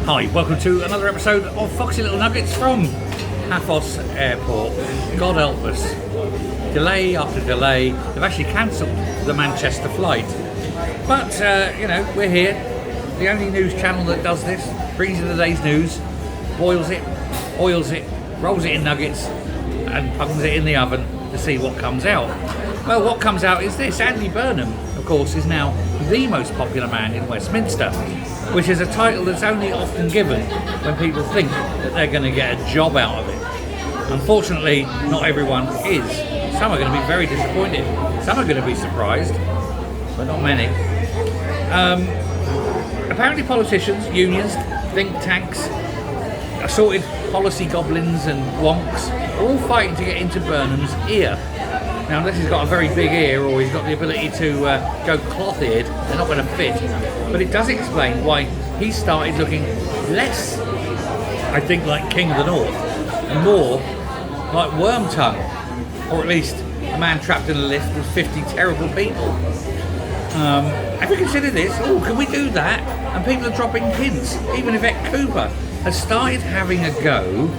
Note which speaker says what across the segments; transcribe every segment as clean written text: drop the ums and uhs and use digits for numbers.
Speaker 1: Hi, welcome to another episode of Foxy Little Nuggets from Paphos Airport. God help us. Delay after delay. They've actually cancelled the Manchester flight. But, we're here. The only news channel that does this, brings in the day's news, boils it, oils it, rolls it in nuggets, and pungs it in the oven to see what comes out. Well, what comes out is this. Andy Burnham, of course, is now the most popular man in Westminster, which is a title that's only often given when people think that they're going to get a job out of it. Unfortunately, not everyone is. Some are going to be very disappointed. Some are going to be surprised, but not many. Apparently politicians, unions, think tanks, assorted policy goblins and wonks are all fighting to get into Burnham's ear. Now, unless he's got a very big ear or he's got the ability to go cloth-eared, they're not going to fit. But it does explain why he started looking less, I think, like King of the North and more like Wormtongue, or at least a man trapped in a lift with 50 terrible people. Have you considered this? Oh, can we do that? And people are dropping hints. Even Yvette Cooper has started having a go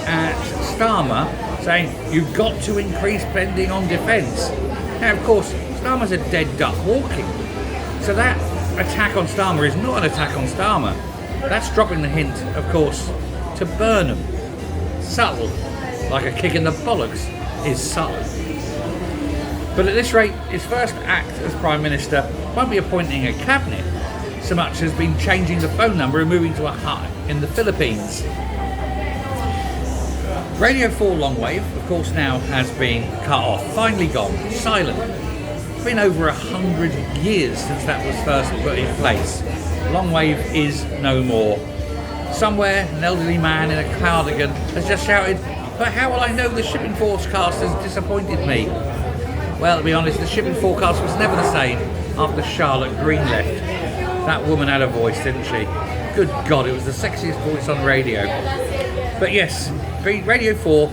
Speaker 1: at Starmer, saying you've got to increase spending on defence. Now, of course, Starmer's a dead duck walking. So that attack on Starmer is not an attack on Starmer. That's dropping the hint, of course, to Burnham. Subtle, like a kick in the bollocks, is subtle. But at this rate, his first act as Prime Minister won't be appointing a cabinet, so much as been changing the phone number and moving to a hut in the Philippines. Radio 4 longwave, of course, now has been cut off, finally gone, silent. It's been over 100 years since that was first put in place. Longwave is no more. Somewhere, an elderly man in a cardigan has just shouted, "But how will I know the shipping forecast has disappointed me?" Well, to be honest, the shipping forecast was never the same after Charlotte Green left. That woman had a voice, didn't she? Good God, it was the sexiest voice on radio. But yes, Radio 4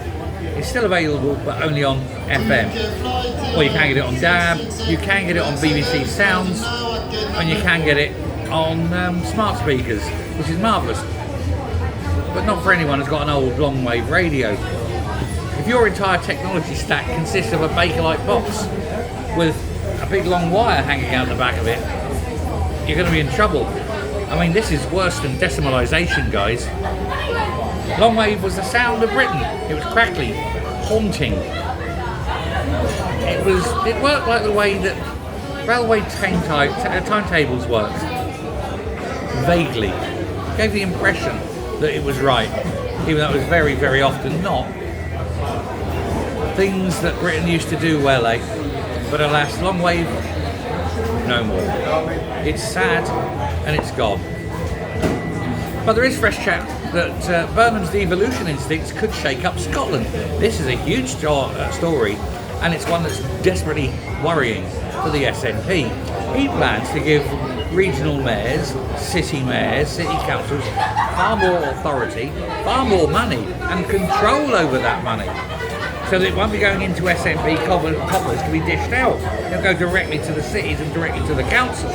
Speaker 1: is still available, but only on FM. Well, you can get it on DAB, you can get it on BBC Sounds, and you can get it on smart speakers, which is marvellous. But not for anyone who's got an old long-wave radio. If your entire technology stack consists of a Bakelite box with a big long wire hanging out the back of it, you're going to be in trouble. I mean, this is worse than decimalisation, guys. Longwave was the sound of Britain. It was crackly, haunting. It worked like the way that railway timetables worked. Vaguely. It gave the impression that it was right, even though it was very, very often not. Things that Britain used to do well, eh? But alas, longwave, no more. It's sad and it's gone. But there is fresh chat that Burnham's devolution instincts could shake up Scotland. This is a huge story, and it's one that's desperately worrying for the SNP. He plans to give regional mayors, city councils far more authority, far more money, and control over that money. So that it won't be going into SNP coffers to be dished out. It'll go directly to the cities and directly to the councils.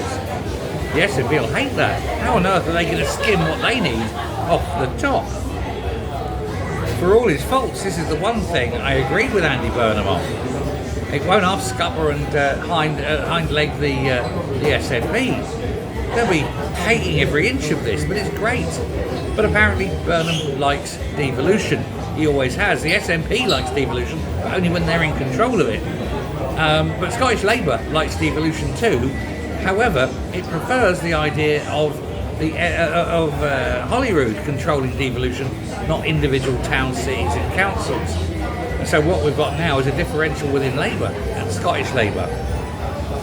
Speaker 1: The SNP will hate that. How on earth are they going to skim what they need off the top? For all his faults, this is the one thing I agreed with Andy Burnham on. It won't half-scupper and hind leg the SNP. They'll be hating every inch of this, but it's great. But apparently Burnham likes devolution. He always has. The SNP likes devolution, but only when they're in control of it. But Scottish Labour likes devolution too. However, it prefers the idea of Holyrood controlling devolution, not individual towns, cities and councils. And so what we've got now is a differential within Labour and Scottish Labour.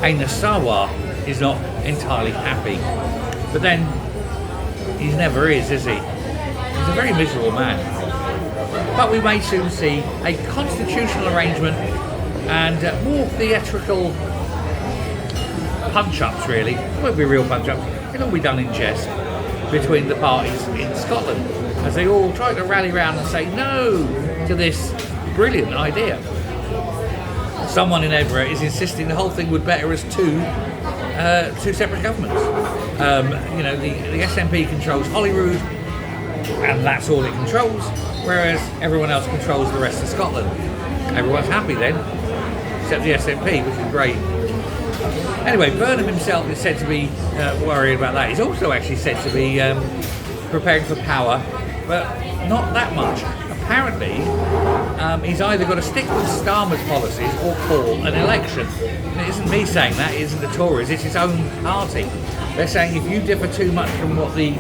Speaker 1: Aina Sawar is not entirely happy. But then, he never is he? He's a very miserable man. But we may soon see a constitutional arrangement and more theatrical punch-ups, really. It won't be real punch-ups. It'll all be done in jest between the parties in Scotland as they all try to rally round and say no to this brilliant idea. Someone in Edinburgh is insisting the whole thing would better as two separate governments. The SNP controls Holyrood and that's all it controls, whereas everyone else controls the rest of Scotland. Everyone's happy then, except the SNP, which is great. Anyway, Burnham himself is said to be worried about that. He's also actually said to be preparing for power, but not that much. Apparently, he's either got to stick with Starmer's policies or call an election. And it isn't me saying that, it isn't the Tories, it's his own party. They're saying if you differ too much from what the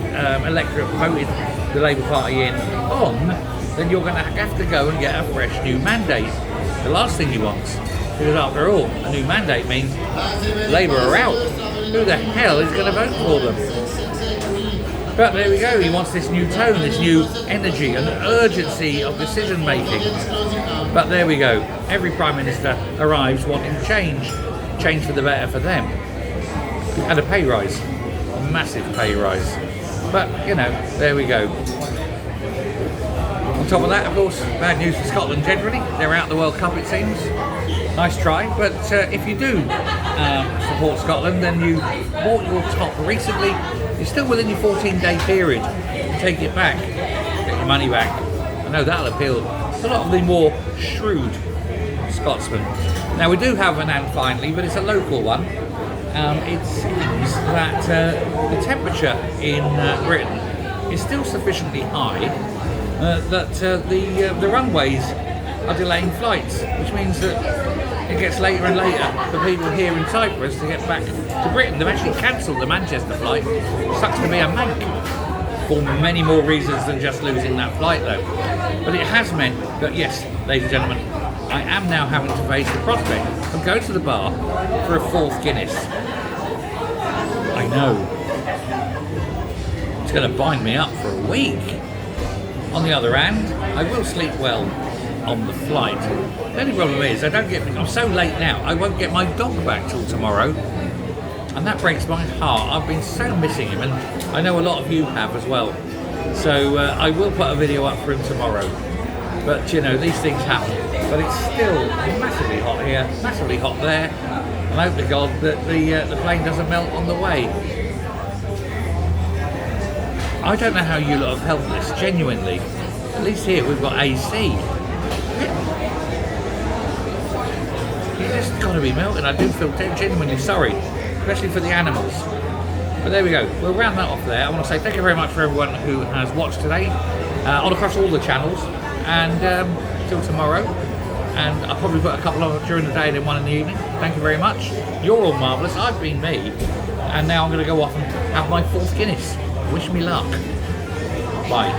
Speaker 1: electorate voted the Labour Party in on, then you're going to have to go and get a fresh new mandate. The last thing he wants, because after all, a new mandate means Labour are out. Who the hell is going to vote for them? But there we go, he wants this new tone, this new energy and urgency of decision making. But there we go, every Prime Minister arrives wanting change for the better for them. And a pay rise, a massive pay rise. But, you know, there we go. On top of that, of course, bad news for Scotland generally. They're out of the World Cup, it seems. Nice try, but if you do support Scotland, then you bought your top recently, you're still within your 14-day period. Take it back, get your money back. I know that'll appeal to a lot of the more shrewd Scotsmen. Now, we do have an and finally, but it's a local one. It seems that the temperature in Britain is still sufficiently high that the runways are delaying flights, which means that it gets later and later for people here in Cyprus to get back to Britain. They've actually cancelled the Manchester flight. Sucks to be a mank, for many more reasons than just losing that flight though. But it has meant that, yes, ladies and gentlemen, I am now having to face the prospect of going to the bar for a 4th Guinness. I know. It's going to bind me up for a week. On the other hand, I will sleep well on the flight. The only problem is, I'm so late now, I won't get my dog back till tomorrow. And that breaks my heart. I've been so missing him, and I know a lot of you have as well. So I will put a video up for him tomorrow. But you know, these things happen. But it's still massively hot here, massively hot there. And I hope to God that the plane doesn't melt on the way. I don't know how you lot have helped this, genuinely. At least here we've got AC. You just got to be melting. I do feel genuinely sorry, especially for the animals. But there we go. We'll round that off there. I want to say thank you very much for everyone who has watched today, on across all the channels, and till tomorrow. And I'll probably put a couple on during the day and then one in the evening. Thank you very much. You're all marvellous. I've been me. And now I'm going to go off and have my 4th Guinness. Wish me luck. Bye.